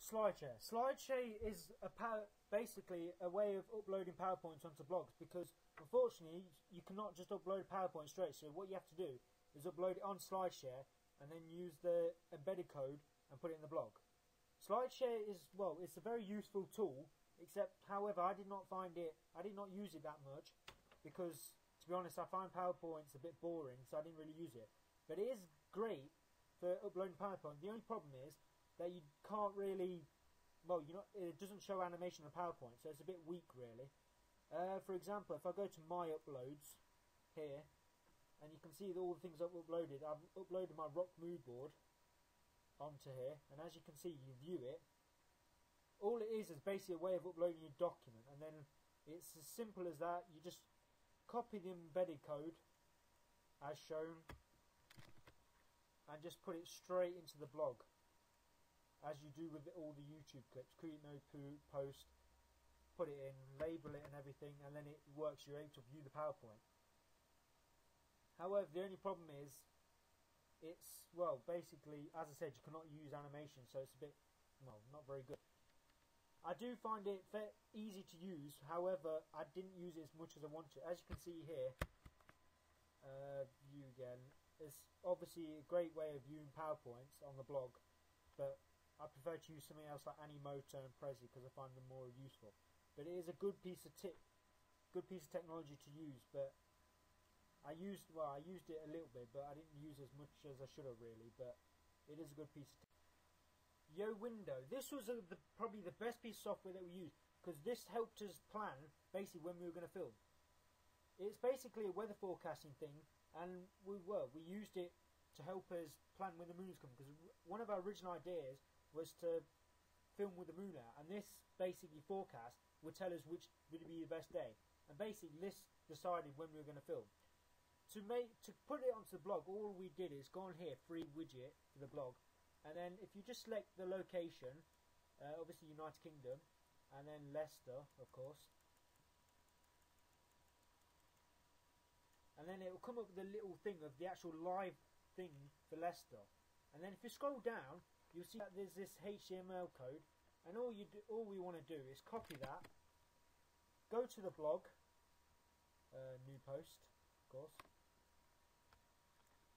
SlideShare. SlideShare is basically a way of uploading PowerPoints onto blogs, because unfortunately you cannot just upload a PowerPoint straight. So what you have to do is upload it on SlideShare and then use the embedded code and put it in the blog. SlideShare is, well, it's a very useful tool, except however I did not use it that much, because to be honest I find PowerPoints a bit boring, so I didn't really use it. But it is great for uploading PowerPoint. The only problem is that you can't really, well, it doesn't show animation on PowerPoint, so it's a bit weak really. For example, if I go to my uploads here, and you can see all the things I've uploaded. I've uploaded my rock mood board onto here, and as you can see, you view it. All it is basically a way of uploading your document, and then it's as simple as that. You just copy the embedded code as shown and just put it straight into the blog, as you do with all the YouTube clips. Create no post, put it in, label it and everything, and then it works. You're able to view the PowerPoint. However, the only problem is it's, well, basically, as I said, you cannot use animation, so it's a bit, well, not very good. I do find it easy to use, however, I didn't use it as much as I wanted. As you can see here, view again, it's obviously a great way of viewing PowerPoints on the blog, but I prefer to use something else like Animoto and Prezi because I find them more useful. But it is a good piece of technology to use. But I used it a little bit, but I didn't use as much as I should have really. But it is a good piece of YoWindow. This was probably the best piece of software that we used, because this helped us plan basically when we were going to film. It's basically a weather forecasting thing, and we used it to help us plan when the moon's coming, because one of our original ideas was to film with the moon out, and this basically forecast would tell us which would be the best day, and basically this decided when we were going to film. To put it onto the blog, all we did is go on here, free widget for the blog, and then if you just select the location, obviously United Kingdom, and then Leicester, of course, and then it will come up with a little thing of the actual live thing for Leicester. And then if you scroll down, you'll see that there's this HTML code, and all we want to do is copy that, go to the blog, new post, of course,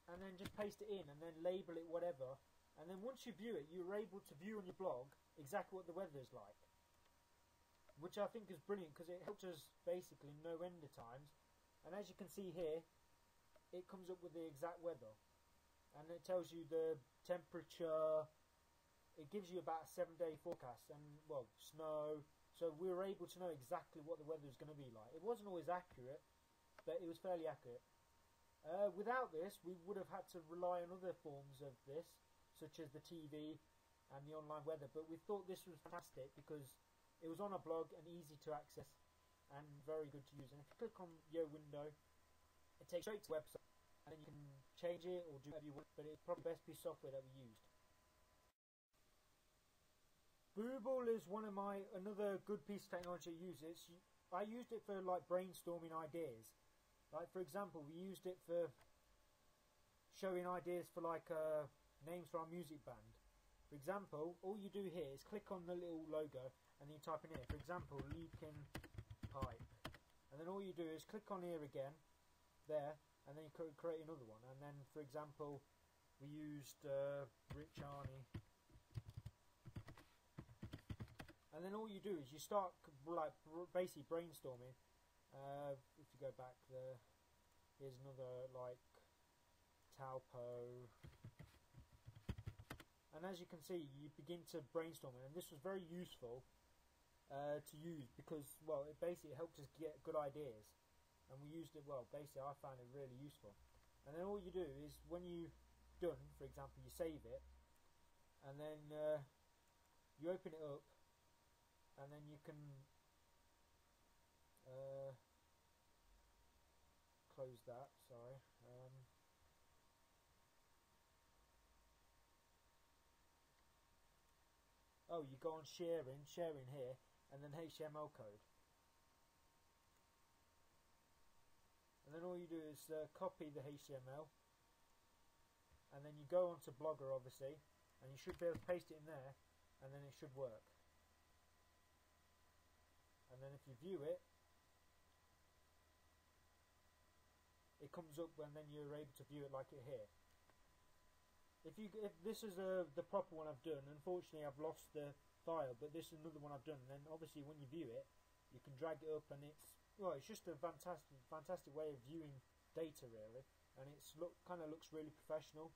and then just paste it in, and then label it whatever. And then once you view it, you're able to view on your blog exactly what the weather is like, which I think is brilliant because it helps us basically know render times. And as you can see here, it comes up with the exact weather, and it tells you the temperature. It gives you about a 7-day forecast, and, well, snow. So we were able to know exactly what the weather was going to be like. It wasn't always accurate, but it was fairly accurate. Without this, we would have had to rely on other forms of this, such as the TV and the online weather. But we thought this was fantastic because it was on a blog and easy to access and very good to use. And if you click on YoWindow, it takes straight to the website, and then you can change it or do whatever you want. But it's probably the best piece of software that we used. Booble is another good piece of technology to use. I used it for like brainstorming ideas. Like for example, we used it for showing ideas for like names for our music band. For example, all you do here is click on the little logo and then you type in here. For example, Leakin Pipe. And then all you do is click on here again, there, and then you create another one. And then for example, we used Rich Arnie. And then all you do is you start like basically brainstorming. If you go back there, here's another like Taupo. And as you can see, you begin to brainstorm it, and this was very useful to use because, well, it basically helped us get good ideas, and we used it well. Basically, I found it really useful. And then all you do is when you've done, for example, you save it, and then you open it up, and then you can close that. Sorry. Oh, you go on sharing here, and then HTML code. And then all you do is copy the HTML, and then you go onto Blogger, obviously, and you should be able to paste it in there. and then it should work. And then if you view it, it comes up and then you're able to view it like it here. If this is the proper one I've done, unfortunately I've lost the file, but this is another one I've done. And then obviously when you view it, you can drag it up, and it's just a fantastic way of viewing data really, and kind of looks really professional.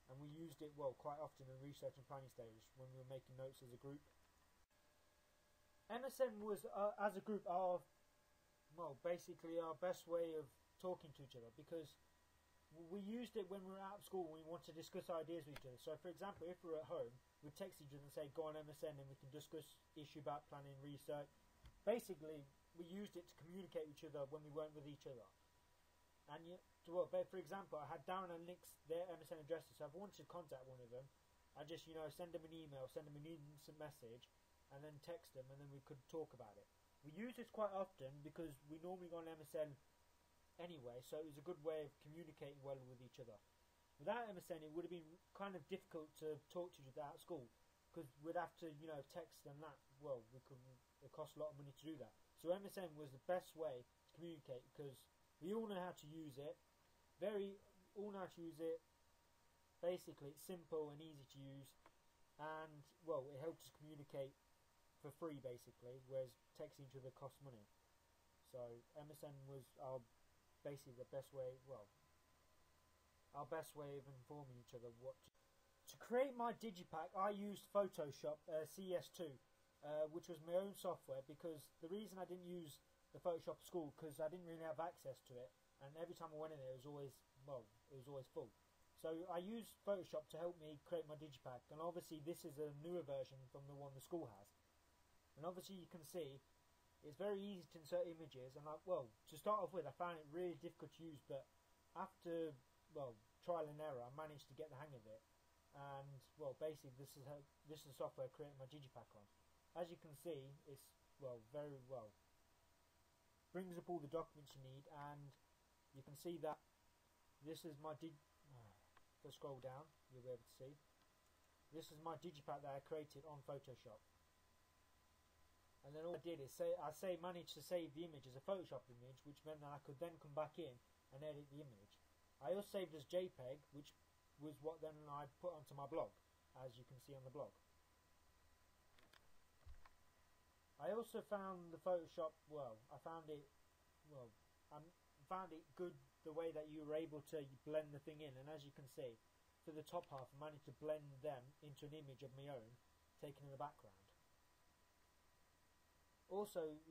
And we used it quite often in research and planning stage when we were making notes as a group. MSN was as a group basically our best way of talking to each other, because we used it when we were out of school and we wanted to discuss ideas with each other. So for example, if we were at home, we'd text each other and say go on MSN and we can discuss issue about planning, research. Basically we used it to communicate with each other when we weren't with each other. And for example, I had Darren and Nick's their MSN addresses, so if I wanted to contact one of them, I just send them an email, send them an instant message, and then text them, and then we could talk about it. We use this quite often because we normally go on MSN anyway, so it was a good way of communicating well with each other. Without MSN, it would have been kind of difficult to talk to each other at school, because we'd have to text and that. It cost a lot of money to do that. So MSN was the best way to communicate, because we all know how to use it. Basically, it's simple and easy to use, and it helps us communicate for free basically, whereas texting each other costs money. So MSN was basically the best way. Our best way of informing each other what to create my digipack. I used Photoshop CS2, which was my own software, because the reason I didn't use the Photoshop at school, because I didn't really have access to it, and every time I went in there it was always full. So I used Photoshop to help me create my digipack, and obviously this is a newer version from the one the school has. And obviously you can see it's very easy to insert images, and to start off with I found it really difficult to use, but after trial and error I managed to get the hang of it. And basically this is the software I created my digipack on. As you can see, it's very well. Brings up all the documents you need, and you can see that this is my if I scroll down, you'll be able to see this is my digipack that I created on Photoshop. And then all I did is managed to save the image as a Photoshop image, which meant that I could then come back in and edit the image. I also saved as JPEG, which was what then I put onto my blog, as you can see on the blog. I also found the Photoshop, I found it good the way that you were able to blend the thing in, and as you can see, for the top half I managed to blend them into an image of my own taken in the background. Also,